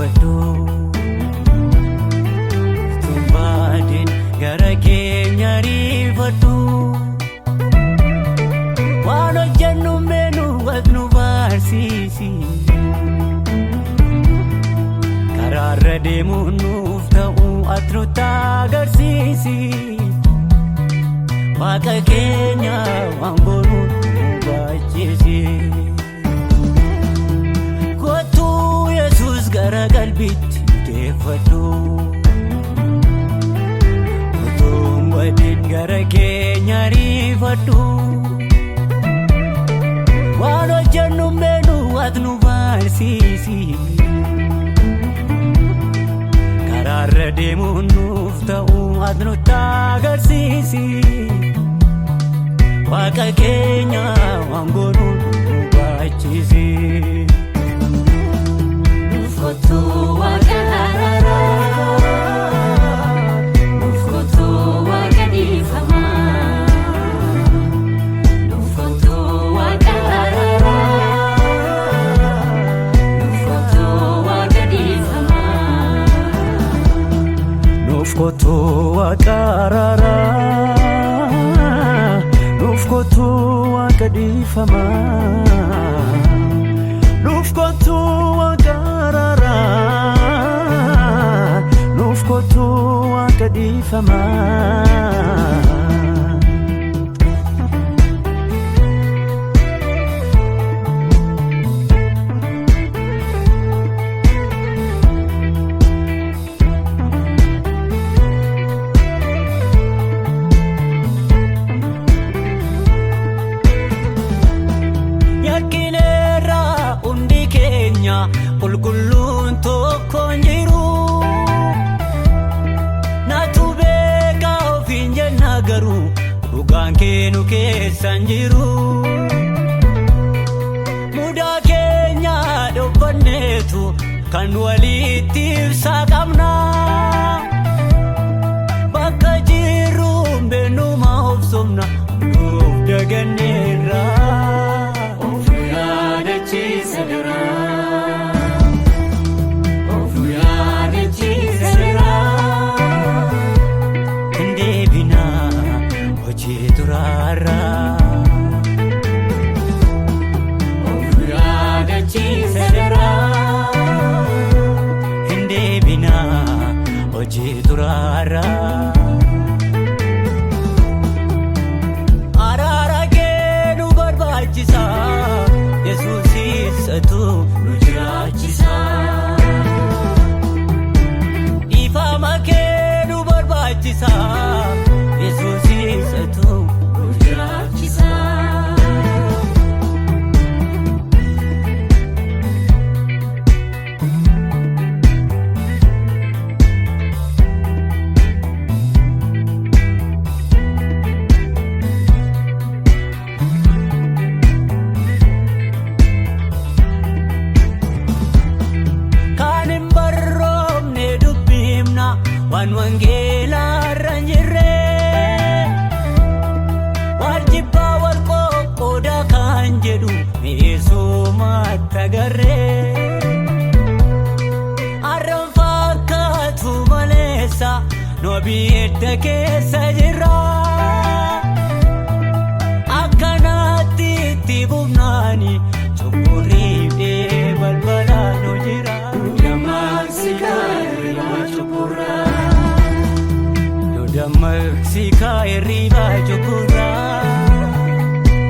deeffadhu tumbaadin gara keenya riifadhu waan hojjennu meenu waqnu barsiisi karaarra deemuun nuuf ta'u ati nutti agarsiisi waaqa keenya waan goonuun nu baachisi kottu Yesuus gara qalbiitti deeffadhu utuun wadin gara keenya riifadhu waan hojjennu meenu ati nu barsiisi karaarra deemuun nuuf ta'u ati nutti agarsiisi waaqa keenya waan goonuun nu baachisi nuuf kottu waaqa araaraa nuuf kottu waaqa dhiifamaa nuuf kottu waaqa araaraa nuuf kottu waaqa dhiifamaa nuuf kottu waaqa araaraa nuuf kottu waaqa dhiifamaa nuuf kottu waaqa araaraa nuuf kottu waaqa dhiifamaa qulqulluun tokko hin jiru naatu beeka ofiin jenna garuu dhugaan keenu keessa hin jiru mudaa keenya dhobbanneetu kan walitti ibsaa qabna bakka jirru beennuma of somna nuuf daganneerra of yaadachiisa daraa araara keenu barbaachisa Yesuus isatu nu jiraachisa dhiifama keenu barbaachisa Yesuus isatu nu jiraachisa waan wangeelaarra hin jirre warjibbaa warqooqoodaa kan jedhu mi'eessumatti agarree arraan fakkaatu maleessa noobii edda keessa jirra akkanaatti itti bufnaani cubburriif balbalaan nu jira Dammaqsikaa hirribaa jokorraa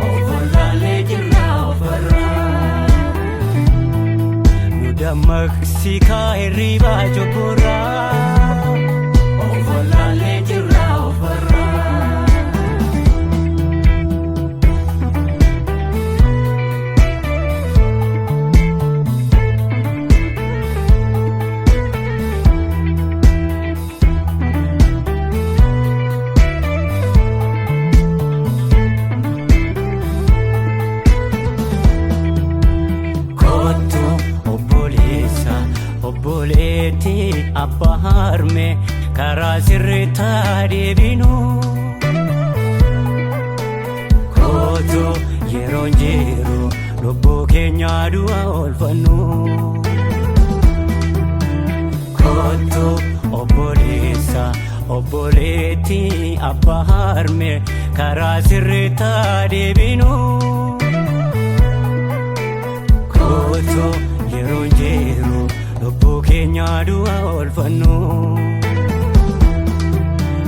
ofolaalee jirraa ofarraa nu dammaqsikaa hirribaa jokorraa ofolaalee jirraa ofarraa obboleetti abbaa harme karaa sirriitti deebinu kootu yeroo jiru lubbuu keenya du'a oolfannu kottu obboleessa obboleetti abbaa harmee karaa sirriitti deebinu. Kottu yeroon jiru lubbuu keenya du'a oolfannu.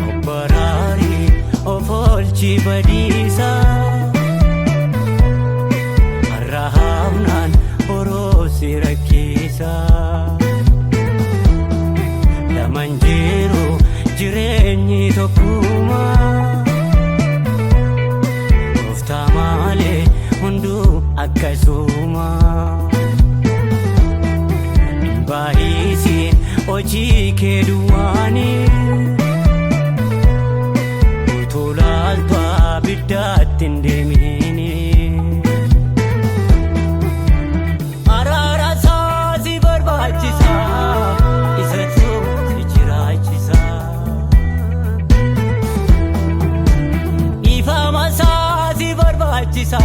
Obbaraari of oolchi badiisa har'a hamnaan oroosi rakkiisa. Lamaan jiru jireenyi tokkuma gooftaa malee hunduu akkasuma. Baay'isiin hojii kee duwwaanii utuu laaltu abiddaatti hin deemini. Araara isaa si barbaachisa isatu si jiraachisa. Ifama isaa si barbaachisa